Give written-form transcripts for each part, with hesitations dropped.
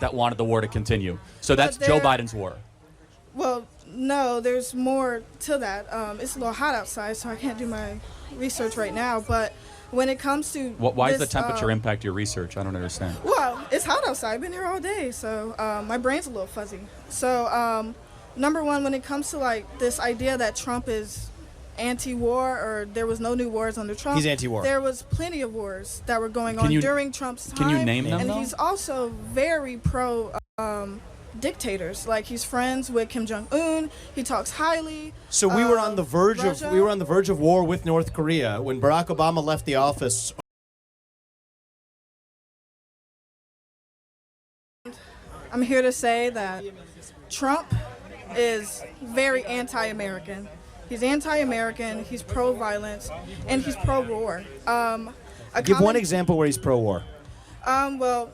that wanted the war to continue. So that's Joe Biden's war. Well, no, there's more to that. It's a little hot outside, so I can't do my research right now. But when it comes to why does the temperature impact your research? I don't understand. Well, it's hot outside. I've been here all day, so my brain's a little fuzzy. So number one, when it comes to like this idea that Trump is anti-war or there was no new wars under Trump. He's anti-war. There was plenty of wars that were going on during Trump's time. Can you name them? And he's also very pro dictators. Like he's friends with Kim Jong-un. He talks highly. So we were on the verge of war with North Korea when Barack Obama left the office. I'm here to say that Trump is very anti-American. He's anti-American, he's pro-violence, and he's pro-war. Give one example where he's pro-war. Well,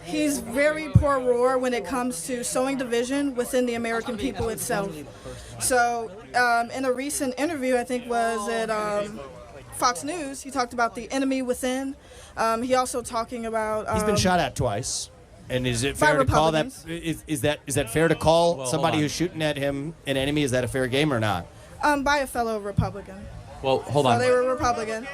he's very pro-war when it comes to sowing division within the American people itself. So in a recent interview, I think was at Fox News, he talked about the enemy within. He also talking about... he's been shot at twice. And is it fair to call that? Is that fair to call somebody who's shooting at him an enemy? Is that a fair game or not? By a fellow Republican. Well, hold on. So they were Republican.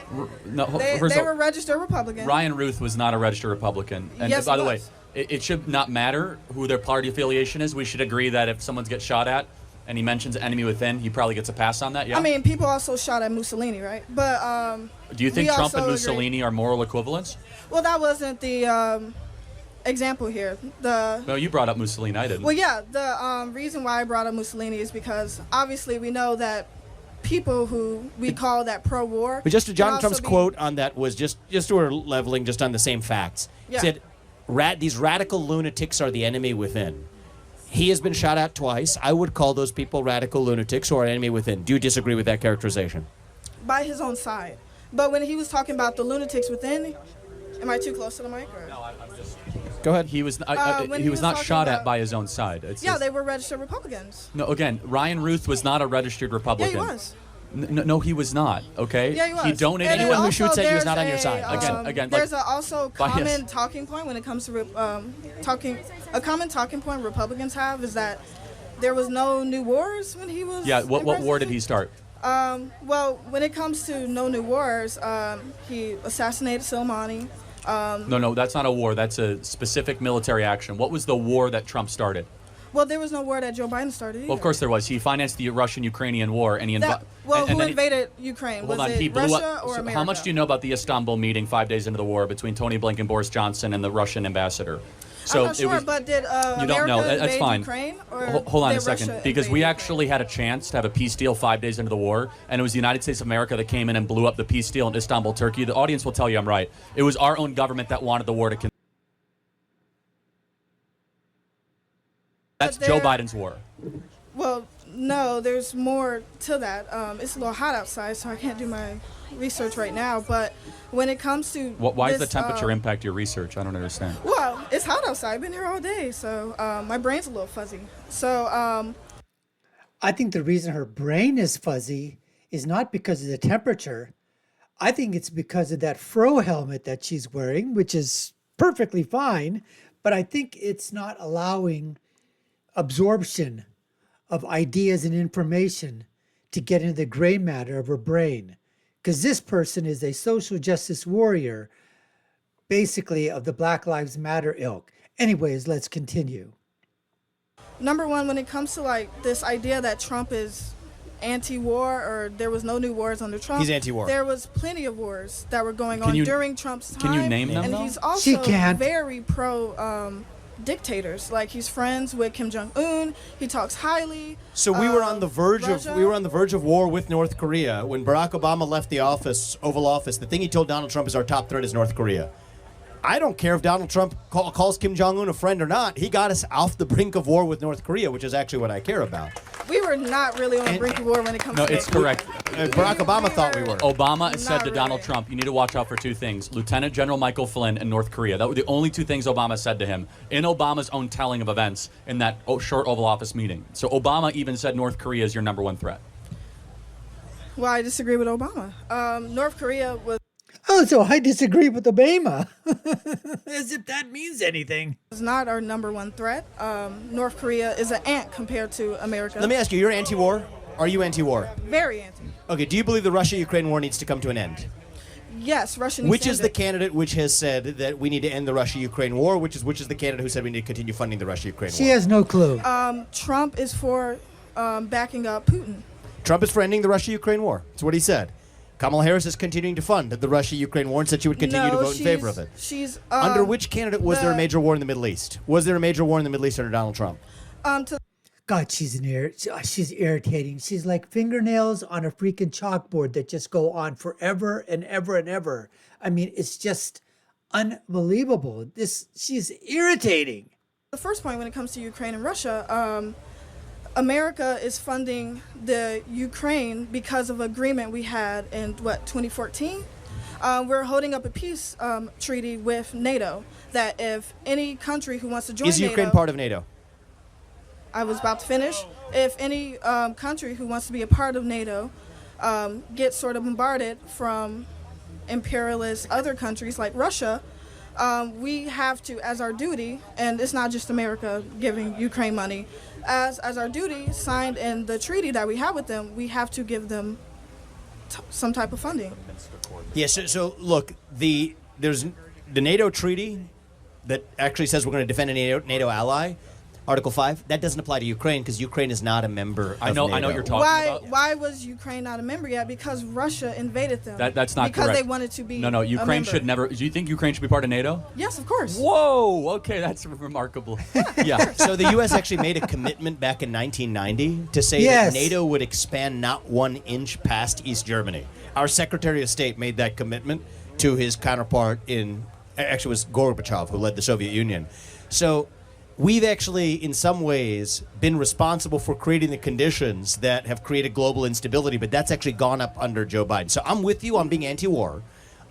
They were registered Republican. Ryan Ruth was not a registered Republican. And yes, by the way, it should not matter who their party affiliation is. We should agree that if someone gets shot at and he mentions enemy within, he probably gets a pass on that. Yeah. I mean, people also shot at Mussolini, right? But do you think Trump and Mussolini are moral equivalents? Well, that wasn't the example here. No, you brought up Mussolini. I didn't. Well, yeah. The reason why I brought up Mussolini is because obviously we know that people who we call that pro-war. But just Donald Trump's quote on that was just we're leveling just on the same facts. Yeah. He said, these radical lunatics are the enemy within. He has been shot at twice. I would call those people radical lunatics who are enemy within. Do you disagree with that characterization? By his own side. But when he was talking about the lunatics within, am I too close to the mic? Or? No, I'm just... Go ahead. He was not shot at by his own side. They were registered Republicans. No, again, Ryan Ruth was not a registered Republican. Yeah, he was. No, he was not. Okay. Yeah, he was. He donated. Anyone who shoots at you is not on your side. Again. There's also common talking point when it comes to talking. A common talking point Republicans have is that there was no new wars when he was. Yeah. What war did he start? Well, when it comes to no new wars, he assassinated Soleimani. No, that's not a war. That's a specific military action. What was the war that Trump started? Well, there was no war that Joe Biden started either. Well, of course there was. He financed the Russian-Ukrainian war, and he who invaded Ukraine? Was it Russia or America? How much do you know about the Istanbul meeting 5 days into the war between Tony Blinken, Boris Johnson, and the Russian ambassador? So I'm not sure, but did you don't know? That's fine. Ukraine, or hold on a second, because we actually had a chance to have a peace deal 5 days into the war, and it was the United States of America that came in and blew up the peace deal in Istanbul, Turkey. The audience will tell you I'm right. It was our own government that wanted the war to continue. That's Joe Biden's war. Well, no, there's more to that. It's a little hot outside, so I can't do my research right now. But when it comes to why does the temperature impact your research? I don't understand. Well, it's hot outside. I've been here all day, so my brain's a little fuzzy. So I think the reason her brain is fuzzy is not because of the temperature. I think it's because of that fro helmet that she's wearing, which is perfectly fine. But I think it's not allowing absorption of ideas and information to get into the gray matter of her brain. Because this person is a social justice warrior, basically of the Black Lives Matter ilk. Anyways, let's continue. Number one, when it comes to like this idea that Trump is anti-war or there was no new wars under Trump. He's anti-war. There was plenty of wars that were going on during Trump's time. Can you name them? And he's also very pro dictators. Like he's friends with Kim Jong-un. He talks highly. So we were on the verge of war with North Korea when Barack Obama left the Oval Office. The thing he told Donald Trump is our top threat is North Korea. I don't care if Donald Trump calls Kim Jong-un a friend or not. He got us off the brink of war with North Korea, which is actually what I care about. We were not really on the brink of war when it comes to... No, it's correct. Barack Obama thought we were. Obama said to Donald Trump, you need to watch out for two things, Lieutenant General Michael Flynn and North Korea. That were the only two things Obama said to him in Obama's own telling of events in that short Oval Office meeting. So Obama even said North Korea is your number one threat. Well, I disagree with Obama. North Korea was... Oh, so I disagree with Obama. As if that means anything. It's not our number one threat. North Korea is an ant compared to America. Let me ask you, you're anti-war? Are you anti-war? Very anti. Okay, do you believe the Russia-Ukraine war needs to come to an end? Yes, Russia needs Which to is end the it. candidate which has said that we need to end the Russia-Ukraine war? Which is the candidate who said we need to continue funding the Russia-Ukraine She war? has no clue. Trump is for backing up Putin. Trump is for ending the Russia-Ukraine war. That's what he said. Kamala Harris is continuing to fund the Russia-Ukraine war and said she would continue to vote in favor of it. She's Under which candidate was there a major war in the Middle East? Was there a major war in the Middle East under Donald Trump? God, she's irritating. She's like fingernails on a freaking chalkboard that just go on forever and ever and ever. I mean, it's just unbelievable. She's irritating. The first point when it comes to Ukraine and Russia, America is funding the Ukraine because of agreement we had in 2014. We're holding up a peace treaty with NATO that if any country who wants to join Is NATO, Ukraine part of NATO? I was about to finish. If any country who wants to be a part of NATO gets sort of bombarded from imperialist other countries like Russia, we have to, as our duty, and it's not just America giving Ukraine money, as our duty signed in the treaty that we have with them, we have to give them some type of funding. Yes. So look, there's the NATO treaty that actually says we're going to defend a NATO ally. Article 5, that doesn't apply to Ukraine because Ukraine is not a member of NATO. I know what you're talking about. Why was Ukraine not a member yet? Because Russia invaded them. That's not because correct. they wanted to be No, a Ukraine member. should never. Do you think Ukraine should be part of NATO? Yes, of course. Whoa, okay, that's remarkable. Yeah. So the U.S. actually made a commitment back in 1990 to say Yes. that NATO would expand not 1 inch past East Germany. Our Secretary of State made that commitment to his counterpart actually it was Gorbachev who led the Soviet Union. So we've actually, in some ways, been responsible for creating the conditions that have created global instability, but that's actually gone up under Joe Biden. So I'm with you on being anti-war.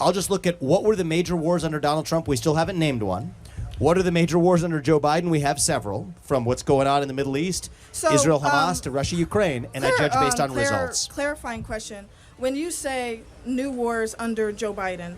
I'll just look at what were the major wars under Donald Trump. We still haven't named one. What are the major wars under Joe Biden? We have several, from what's going on in the Middle East, So, Israel, Hamas, to Russia, Ukraine, and I judge based on results. Clarifying question. When you say new wars under Joe Biden,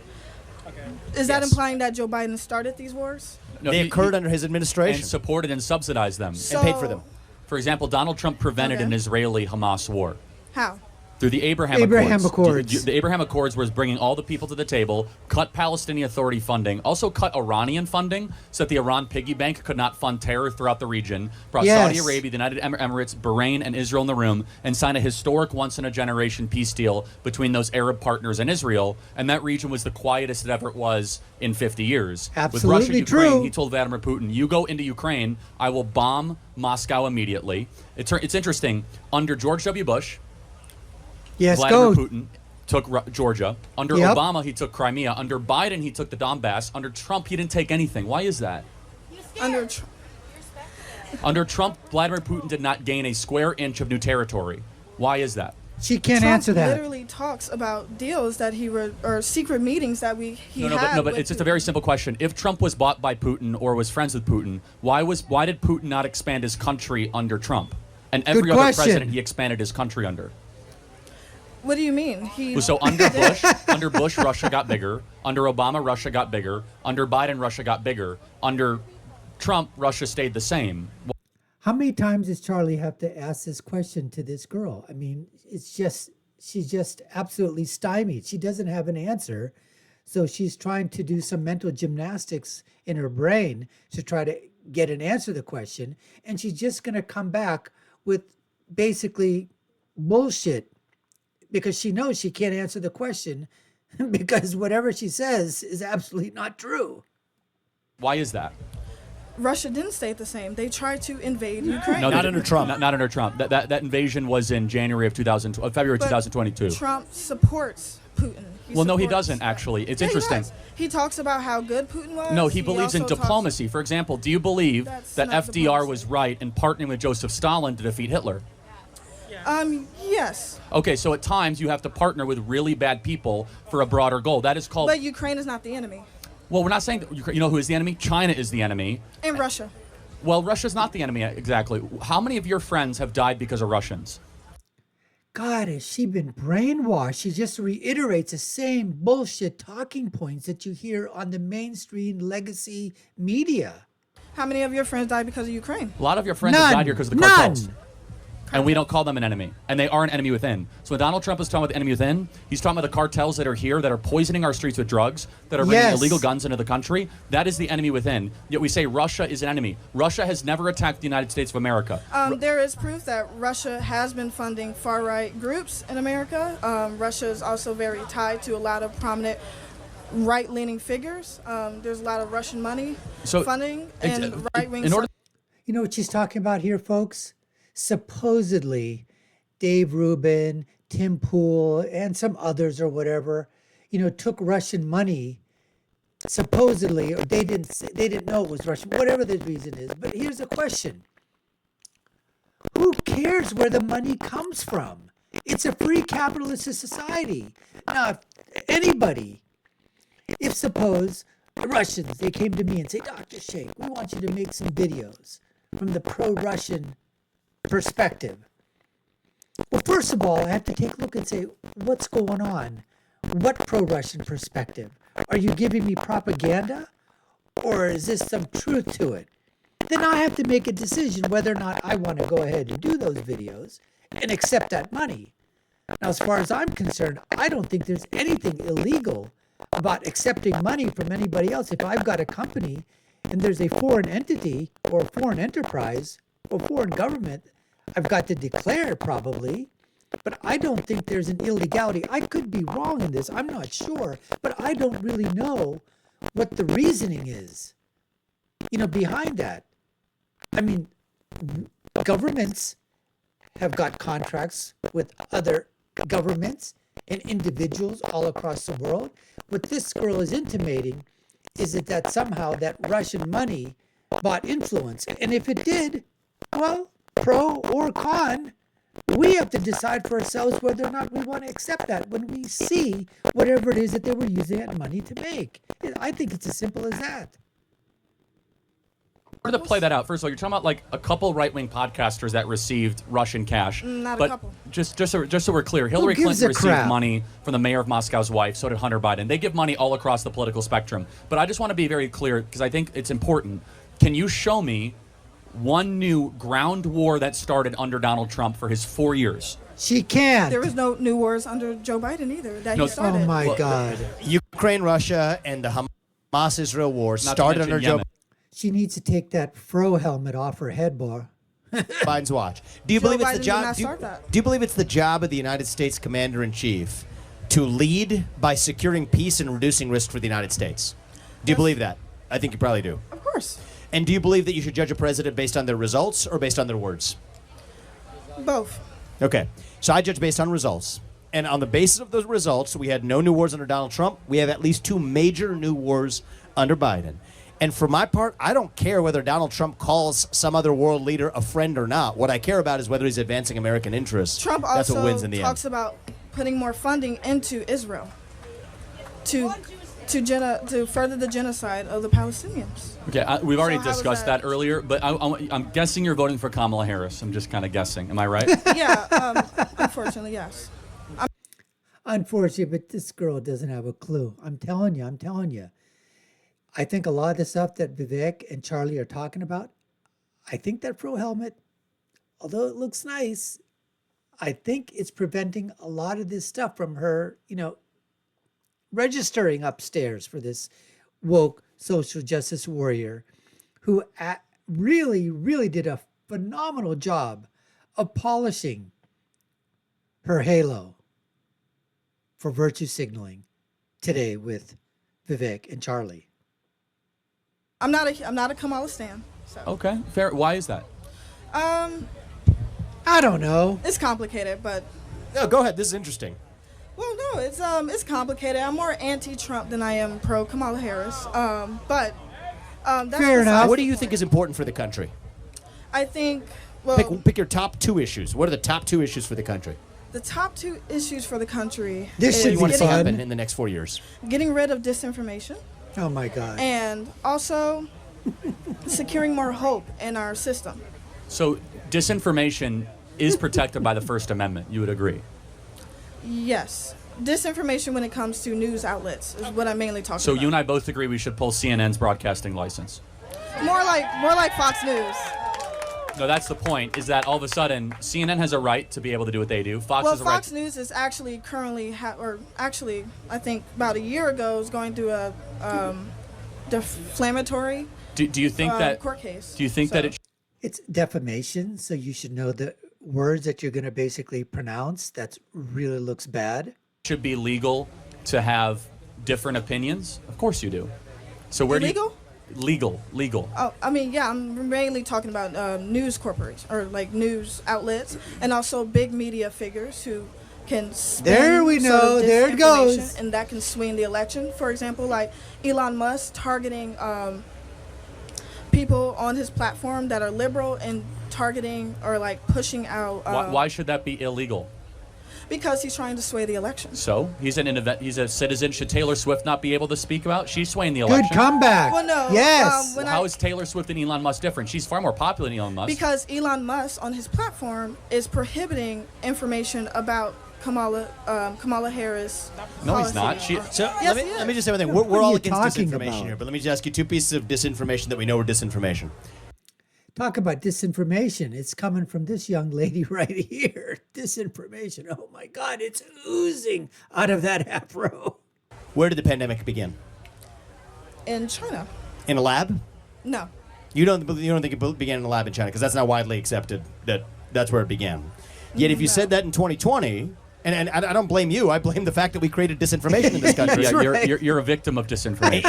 is that Yes. implying that Joe Biden started these wars? No, They he- occurred he- under his administration and supported and subsidized them. and paid for them. For example, Donald Trump prevented Okay. an Israeli-Hamas war. How? Through the Abraham Accords. The Abraham Accords was bringing all the people to the table, cut Palestinian Authority funding, also cut Iranian funding so that the Iran piggy bank could not fund terror throughout the region, brought Yes. Saudi Arabia, the United Emirates, Bahrain, and Israel in the room, and signed a historic once-in-a-generation peace deal between those Arab partners and Israel, and that region was the quietest it ever was in 50 years. With Russia, Absolutely Ukraine, true. he told Vladimir Putin, you go into Ukraine, I will bomb Moscow immediately. It's interesting, under George W. Bush, Yes, Vladimir go. Putin took Georgia. Under Yep. Obama, he took Crimea. Under Biden, he took the Donbass. Under Trump, he didn't take anything. Why is that? Under Under Trump, Vladimir Putin did not gain a square inch of new territory. Why is that? She can't Trump answer that. literally talks about deals that or secret meetings that he had. No, but with it's just a very simple question. If Trump was bought by Putin or was friends with Putin, why did Putin not expand his country under Trump? And every Good other question. president he expanded his country under. What do you mean? So under Bush, Russia got bigger. Under Obama, Russia got bigger. Under Biden, Russia got bigger. Under Trump, Russia stayed the same. How many times does Charlie have to ask this question to this girl? I mean, she's just absolutely stymied. She doesn't have an answer. So she's trying to do some mental gymnastics in her brain to try to get an answer to the question. And she's just going to come back with basically bullshit because she knows she can't answer the question because whatever she says is absolutely not true. Why is that? Russia didn't stay the same. They tried to invade Ukraine. No, Not they- under Trump. Not under Trump. That invasion was in February But 2022. Trump supports Putin. Well, no, he supports- doesn't actually. It's Yeah, he interesting. does. He talks about how good Putin was. No, he believes in also talks- diplomacy. For example, do you believe That's that not FDR diplomacy. was right in partnering with Joseph Stalin to defeat Hitler? Yes. Okay, so at times you have to partner with really bad people for a broader goal. That is called. But Ukraine is not the enemy. Well, we're not saying that. You know who is the enemy? China is the enemy. And Russia. Well, Russia's not the enemy exactly. How many of your friends have died because of Russians? God, has she been brainwashed? She just reiterates the same bullshit talking points that you hear on the mainstream legacy media. How many of your friends died because of Ukraine? A lot of your friends have died here because of the cartels. None. And we don't call them an enemy. And they are an enemy within. So when Donald Trump is talking about the enemy within, he's talking about the cartels that are here, that are poisoning our streets with drugs, that are bringing illegal guns into the country. That is the enemy within. Yet we say Russia is an enemy. Russia has never attacked the United States of America. There is proof that Russia has been funding far-right groups in America. Russia is also very tied to a lot of prominent right-leaning figures. There's a lot of Russian money funding and right-wing. You know what she's talking about here, folks? Supposedly, Dave Rubin, Tim Pool, and some others or whatever, took Russian money. Supposedly, or they didn't know it was Russian, whatever the reason is. But here's the question: who cares where the money comes from? It's a free capitalist society. Now, if suppose the Russians, they came to me and say, Dr. Sheikh, we want you to make some videos from the pro-Russian perspective. Well, first of all, I have to take a look and say, what's going on? What pro-Russian perspective? Are you giving me propaganda? Or is this some truth to it? Then I have to make a decision whether or not I want to go ahead and do those videos and accept that money. Now, as far as I'm concerned, I don't think there's anything illegal about accepting money from anybody else. If I've got a company and there's a foreign entity or foreign enterprise or foreign government, I've got to declare probably, but I don't think there's an illegality. I could be wrong in this, I'm not sure, but I don't really know what the reasoning is, behind that. I mean, governments have got contracts with other governments and individuals all across the world. What this girl is intimating is that somehow that Russian money bought influence. And if it did, well, pro or con, we have to decide for ourselves whether or not we want to accept that when we see whatever it is that they were using that money to make. I think it's as simple as that. To play that out, first of all, you're talking about like a couple right-wing podcasters that received Russian cash. Not but a couple. Just so we're clear, Hillary Clinton received money from the mayor of Moscow's wife. So did Hunter Biden. They give money all across the political spectrum. But I just want to be very clear because I think it's important. Can you show me one new ground war that started under Donald Trump for his 4 years? She can't. There was no new wars under Joe Biden either that he started. Oh my God. Ukraine, Russia, and the Hamas-Israel war started under Joe Biden. She needs to take that fro helmet off her head, boy. Biden's watch. Do you believe it's the job? Do you believe it's the job of the United States Commander-in-Chief to lead by securing peace and reducing risk for the United States? Do you believe that? I think you probably do. Of course. And do you believe that you should judge a president based on their results or based on their words? Both. Okay. So I judge based on results. And on the basis of those results, we had no new wars under Donald Trump. We have at least 2 major new wars under Biden. And for my part, I don't care whether Donald Trump calls some other world leader a friend or not. What I care about is whether he's advancing American interests. Trump That's also what wins in the talks end. about putting more funding into Israel to further the genocide of the Palestinians. Okay, we've already So how is discussed that earlier, but I'm guessing you're voting for Kamala Harris. I'm just kind of guessing. Am I right? Yeah, unfortunately, yes. Unfortunately, but this girl doesn't have a clue. I'm telling you. I think a lot of the stuff that Vivek and Charlie are talking about, I think that pro helmet, although it looks nice, I think it's preventing a lot of this stuff from her, registering upstairs for this woke social justice warrior who really, really did a phenomenal job of polishing her halo for virtue signaling today with Vivek and Charlie. I'm not a Kamala stan. So. Okay, fair. Why is that? I don't know. It's complicated, but. No, go ahead. This is interesting. Well, no, it's complicated. I'm more anti-Trump than I am pro Kamala Harris. But that's fair enough. What do you think is important for the country? I think. Well, pick your top 2 issues. What are the top 2 issues for the country? The top 2 issues for the country. This should you want be to see fun. happen in the next 4 years? Getting rid of disinformation. Oh my God. And also securing more hope in our system. So disinformation is protected by the First Amendment. You would agree? Yes. Disinformation when it comes to news outlets is what I'm mainly talking So about. you and I both agree we should pull CNN's broadcasting license. More like Fox News. No, that's the point, is that all of a sudden, CNN has a right to be able to do what they do. Fox Well, has a right Fox News is actually currently, I think about a year ago, is going through a defamatory do you think that court case. Do you think that it It's defamation, so you should know the words that you're going to basically pronounce. That really looks bad. should be legal to have different opinions? Of course you do. So where Illegal? do you legal. Oh, I mean, yeah, I'm mainly talking about news corporations or like news outlets, and also big media figures who can spin There we sort of know, there it goes. disinformation, and that can swing the election. For example, like Elon Musk targeting people on his platform that are liberal and targeting or like pushing out. Why should that be illegal? Because he's trying to sway the election. So he's a citizen. Should Taylor Swift not be able to speak about? She's swaying the Good election. comeback. Well, no. Yes. When How is Taylor Swift and Elon Musk different? She's far more popular than Elon Musk. Because Elon Musk on his platform is prohibiting information about Kamala Harris. No, he's not. policy. So Yes, let me just say one thing. What We're are all you against talking disinformation about? here, but let me just ask you two pieces of disinformation that we know are disinformation. Talk about disinformation. It's coming from this young lady right here. Disinformation. Oh my God, it's oozing out of that afro. Where did the pandemic begin? In China. In a lab? No. You don't think it began in a lab in China, because that's not widely accepted that that's where it began. Yet if you No. said that in 2020, and I don't blame you, I blame the fact that we created disinformation in this country. yeah, right. you're a victim of disinformation.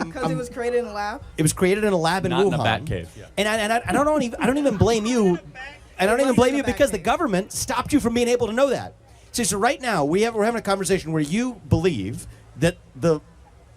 Because it was created in a lab. It was created in a lab in Not Wuhan. in a bat cave. Yeah. And I don't even blame you. I don't even wasn't blame in a you bat because the cave. government stopped you from being able to know that. So right now we're having a conversation where you believe that the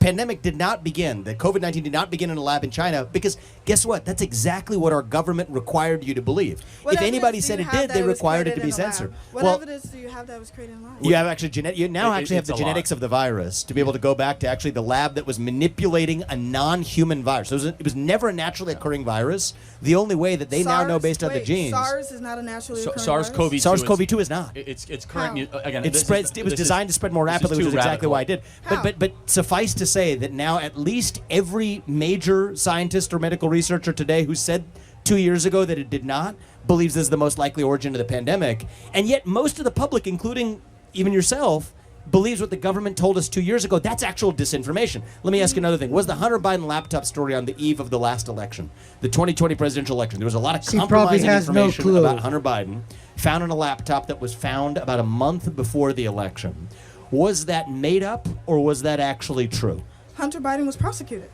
pandemic did not begin, that COVID-19 did not begin in a lab in China, because guess what? That's exactly what our government required you to believe. What If anybody evidence do said you it have did, that they was required it to created be in a lab? censored. What Well, evidence do you have that was created in a lab? you have actually you now actually have it's the a genetics lot. of the virus to be able to go back to actually the lab that was manipulating a non-human virus. So it was never a naturally occurring virus. The only way that they now know based on the genes. SARS is not a naturally occurring SARS-CoV-2. virus? SARS-CoV-2 is not. It's current. How? Again, It this spreads. is- It was this is- designed to spread more this is rapidly, which too is exactly radical. why it did. How? But suffice to say that now at least every major scientist or medical researcher today who said 2 years ago that it did not believes this is the most likely origin of the pandemic, and yet most of the public, including even yourself, believes what the government told us 2 years ago. That's actual disinformation. Let me ask you another thing. Was the Hunter Biden laptop story on the eve of the last election, the 2020 presidential election? There was a lot of She probably compromising has no information clue. about Hunter Biden found on a laptop that was found about a month before the election. Was that made up or was that actually true? Hunter Biden was prosecuted.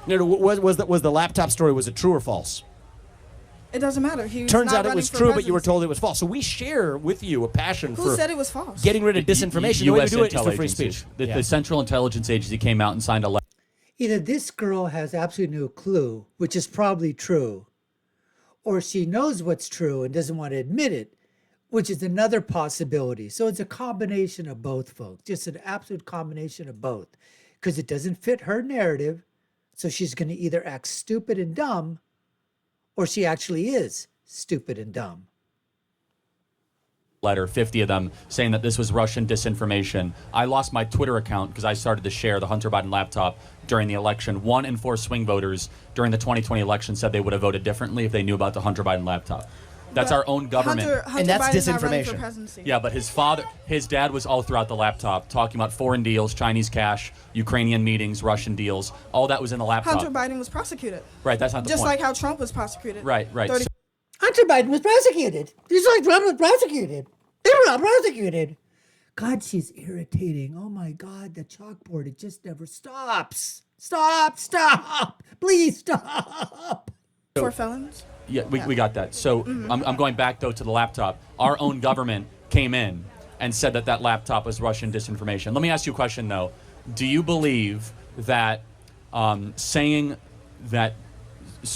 No, was the laptop story, was it true or false? It doesn't matter. He was Turns not out it running was for true, but you were presidency. told it was false. So we share with you a passion Who for said it was false? getting rid of disinformation. The way we do it is for free speech. The Central Intelligence Agency came out and signed a letter. Either this girl has absolutely no clue, which is probably true, or she knows what's true and doesn't want to admit it, which is another possibility. So it's a combination of both, folks. Just an absolute combination of both. Because it doesn't fit her narrative. So she's going to either act stupid and dumb, or she actually is stupid and dumb. Letter, 50 of them, saying that this was Russian disinformation. I lost my Twitter account because I started to share the Hunter Biden laptop during the election. 1 in 4 swing voters during the 2020 election said they would have voted differently if they knew about the Hunter Biden laptop. That's But our own government. Hunter And that's Biden's not running for disinformation. presidency. Yeah, but his dad was all throughout the laptop talking about foreign deals, Chinese cash, Ukrainian meetings, Russian deals. All that was in the laptop. Hunter Biden was prosecuted. Right, that's not the Just point. like how Trump was prosecuted. Right. 30 Hunter Biden was prosecuted. Just like Trump was prosecuted. They were not prosecuted. God, she's irritating. Oh my God, the chalkboard, it just never stops. Stop. Please stop. for felons. Yeah, we got that. So I'm going back, though, to the laptop. Our own government came in and said that that laptop was Russian disinformation. Let me ask you a question, though. Do you believe that saying that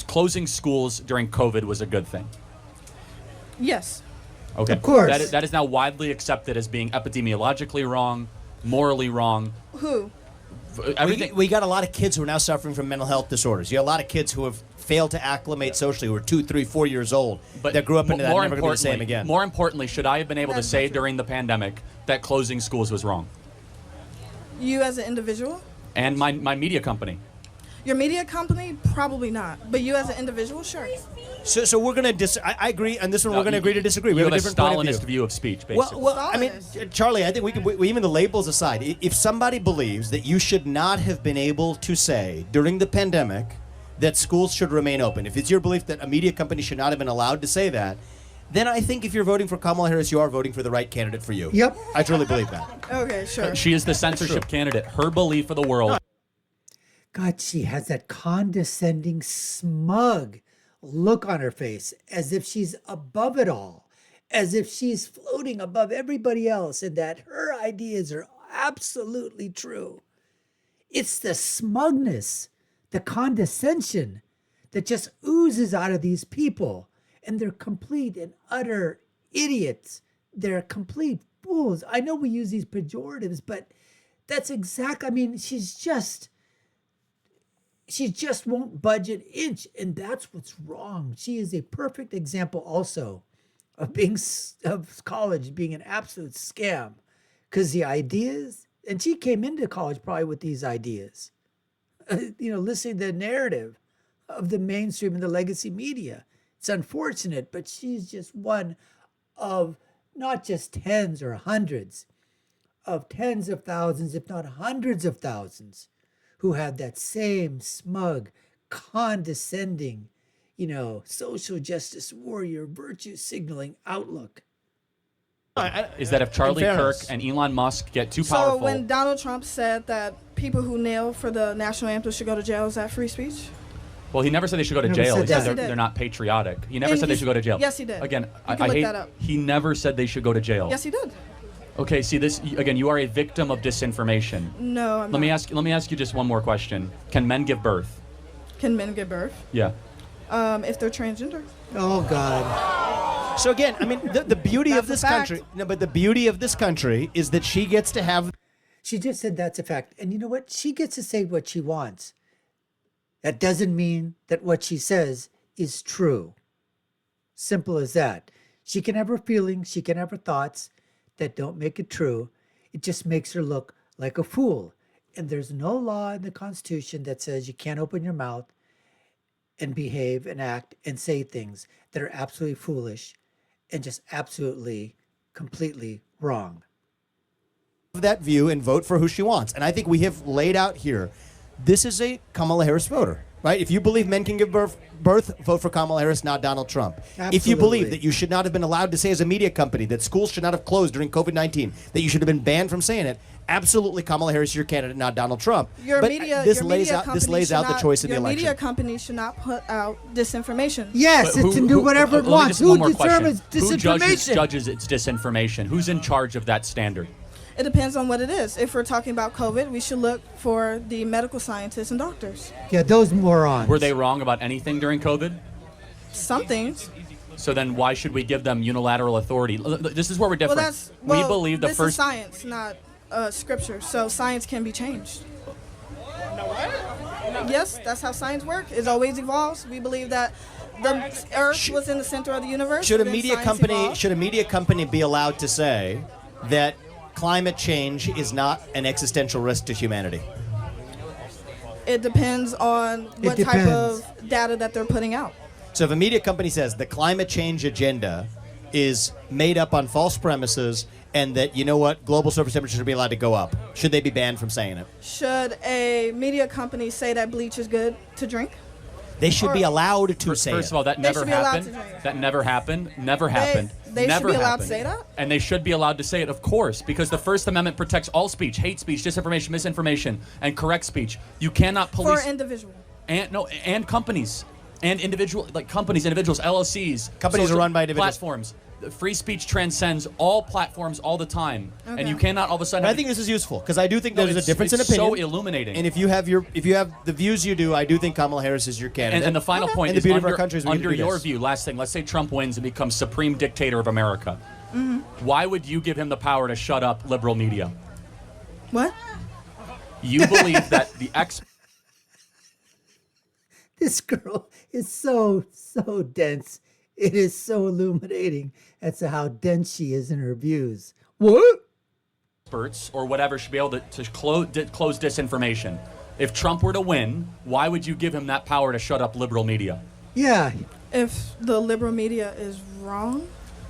closing schools during COVID was a good thing? Yes. Okay. Of course. That is now widely accepted as being epidemiologically wrong, morally wrong. Who? Everything. We got a lot of kids who are now suffering from mental health disorders. You have a lot of kids who have failed to acclimate socially, who are 2, 3, 4 years old, that grew up into that, never going to be the same again. More importantly, should I have been able to say during the pandemic that closing schools was wrong? You as an individual? And my media company. Your media company? Probably not. But you as an individual? Sure. So we're going to I agree on this one. We're going to agree to disagree. We You have have a different point of Stalinist view of speech, basically. Well, I mean, Charlie, I think we even the labels aside, if somebody believes that you should not have been able to say during the pandemic that schools should remain open, if it's your belief that a media company should not have been allowed to say that, then I think if you're voting for Kamala Harris, you are voting for the right candidate for you. Yep. I truly believe that. Okay, sure. She is the censorship candidate. Her belief of the world. God, she has that condescending, smug look on her face, as if she's above it all, as if she's floating above everybody else, and that her ideas are absolutely true. It's the smugness, the condescension that just oozes out of these people, and they're complete and utter idiots. They're complete fools. I know we use these pejoratives, but that's exactly, I mean, she just won't budge an inch, and that's what's wrong. She is a perfect example also of college being an absolute scam, because the ideas, and she came into college probably with these ideas, listening to the narrative of the mainstream and the legacy media. It's unfortunate, but she's just one of not just tens or hundreds of tens of thousands, if not hundreds of thousands, who have that same smug, condescending, social justice warrior, virtue signaling outlook. Is that if Charlie Kirk and Elon Musk get too powerful... So when Donald Trump said that people who kneel for the national anthem should go to jail, is that free speech? Well, he never said they should go to jail. He Yes, said he did. they're not patriotic. He never said they should go to jail. Yes, he did. Again, You can look that up. He never said they should go to jail. Yes, he did. Okay, see this again. You are a victim of disinformation. No, I'm Let not. me ask you just one more question. Can men give birth? Can men give birth? Yeah. If they're transgender. Oh, God. So again, I mean, the beauty of That's this a fact. country. No, but the beauty of this country is that she gets to have. She just said that's a fact. And you know what? She gets to say what she wants. That doesn't mean that what she says is true. Simple as that. She can have her feelings, she can have her thoughts that don't make it true. It just makes her look like a fool. And there's no law in the Constitution that says you can't open your mouth and behave and act and say things that are absolutely foolish and just absolutely, completely wrong. That view and vote for who she wants. And I think we have laid out here, this is a Kamala Harris voter, right? If you believe men can give birth, vote for Kamala Harris, not Donald Trump. Absolutely. If you believe that you should not have been allowed to say as a media company that schools should not have closed during COVID-19, that you should have been banned from saying it, absolutely Kamala Harris is your candidate, not Donald Trump. This lays out the choice in the election. Your media company should not put out disinformation. Yes, it can do whatever it wants. Who determines disinformation? Who judges its disinformation? Who's in charge of that standard? It depends on what it is. If we're talking about COVID, we should look for the medical scientists and doctors. Yeah, those morons. Were they wrong about anything during COVID? Some things. So then why should we give them unilateral authority? This is where we're different. We believe the this first... is science, not scripture. So science can be changed. Yes, that's how science works. It always evolves. We believe that the Earth was in the center of the universe. Should a then media company be allowed to say that climate change is not an existential risk to humanity? It depends on what type of data that they're putting out. So if a media company says the climate change agenda is made up on false premises and that, you know what, global surface temperatures should be allowed to go up, should they be banned from saying it? Should a media company say that bleach is good to drink? They should be allowed to say it. First of all, that They never should be allowed happened. to drink. That never happened. Never happened. They never should be allowed happened. to say that? And they should be allowed to say it, of course, because the First Amendment protects all speech, hate speech, disinformation, misinformation, and correct speech. You cannot police... For individual. And companies. And individuals, LLCs. Companies are run by individuals. Platforms. Free speech transcends all platforms all the time. Okay. And you cannot all of a sudden... I think this is useful, because I do think there's a difference in opinion. It's so illuminating. And if you have the views you do, I do think Kamala Harris is your candidate. And the final point and is, the beauty of our country is we under can do your this. view, last thing, let's say Trump wins and becomes supreme dictator of America. Mm-hmm. Why would you give him the power to shut up liberal media? What? You believe that the This girl is so dense. It is so illuminating as to how dense she is in her views. What? experts or whatever should be able to close disinformation. If Trump were to win, why would you give him that power to shut up liberal media? Yeah. If the liberal media is wrong,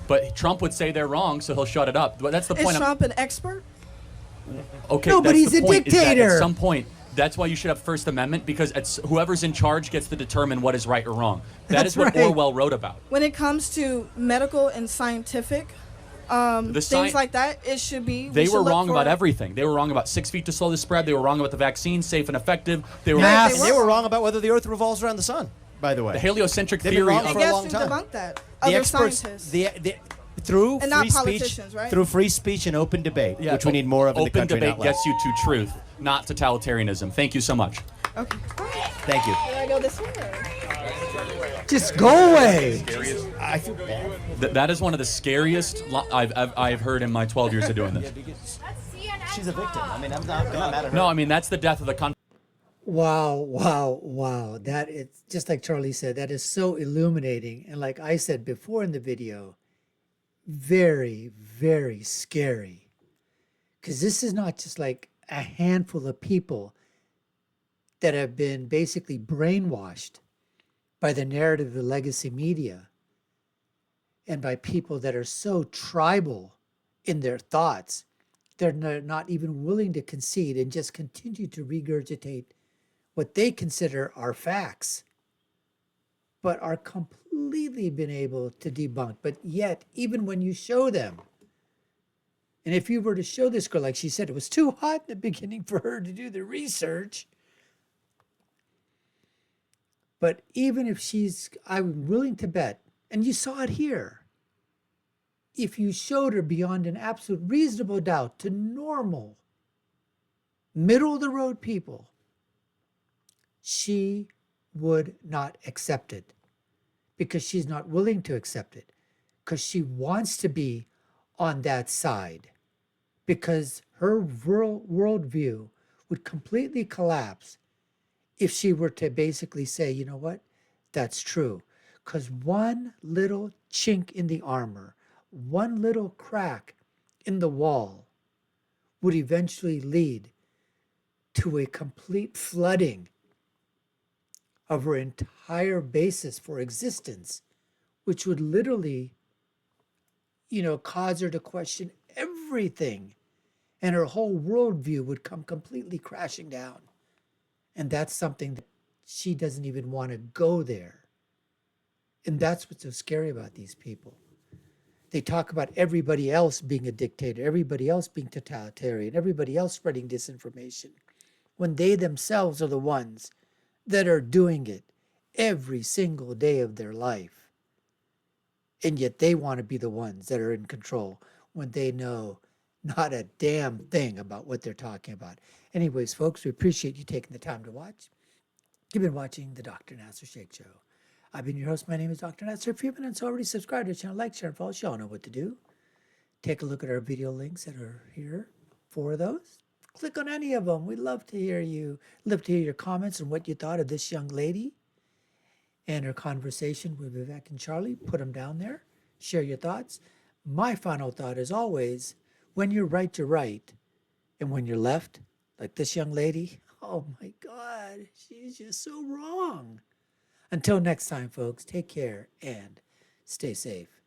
But Trump would say they're wrong, so he'll shut it up. But that's the is point. Trump an expert? Okay, No, but that's he's the a point, is that dictator. At some point, that's why you should have First Amendment, because it's whoever's in charge gets to determine what is right or wrong. That That's is what right. Orwell wrote about. When it comes to medical and scientific things like that, it should be. They were wrong about everything. everything. They were wrong about 6 feet to slow the spread. They were wrong about the vaccine, safe and effective. They were Yes. And they were wrong about whether the Earth revolves around the sun, by the way. the heliocentric They've been theory wrong of for I a guess long to time. debunk that. The Other experts, scientists. through And not free speech, politicians, right? through free speech and open debate, Yeah, which we need more of in the open country. debate not less. gets you to truth, not totalitarianism. Thank you so much. Okay. Thank you. Did I go this way? Just go away. I feel bad. That is one of the scariest I've heard in my 12 years of doing this. She's a victim. I mean, I'm not mad at her. No, I mean that's the death of the country. Wow. That is just like Charlie said, that is so illuminating. And like I said before in the video, very, very scary. Because this is not just like a handful of people that have been basically brainwashed by the narrative of the legacy media and by people that are so tribal in their thoughts, they're not even willing to concede and just continue to regurgitate what they consider are facts, but are completely been able to debunk. But yet, even when you show them, and if you were to show this girl, like she said, it was too hot in the beginning for her to do the research. But even if I'm willing to bet, and you saw it here, if you showed her beyond an absolute reasonable doubt to normal, middle of the road people, she would not accept it because she's not willing to accept it because she wants to be on that side because her worldview would completely collapse if she were to basically say, you know what, that's true. Because one little chink in the armor, one little crack in the wall would eventually lead to a complete flooding of her entire basis for existence, which would literally, cause her to question everything. And her whole worldview would come completely crashing down. And that's something that she doesn't even want to go there. And that's what's so scary about these people. They talk about everybody else being a dictator, everybody else being totalitarian, everybody else spreading disinformation, when they themselves are the ones that are doing it every single day of their life. And yet they want to be the ones that are in control when they know not a damn thing about what they're talking about. Anyways, folks, we appreciate you taking the time to watch. You've been watching the Dr. Nasser Sheikh Show. I've been your host. My name is Dr. Nasser. If you haven't already subscribed to the channel, like, share, and follow, you all know what to do. Take a look at our video links that are here. 4 of those. Click on any of them. We'd love to hear you. Love to hear your comments on what you thought of this young lady and her conversation with Vivek and Charlie. Put them down there. Share your thoughts. My final thought is always, when you're right, you're right. And when you're left, like this young lady, oh my God, she's just so wrong. Until next time, folks, take care and stay safe.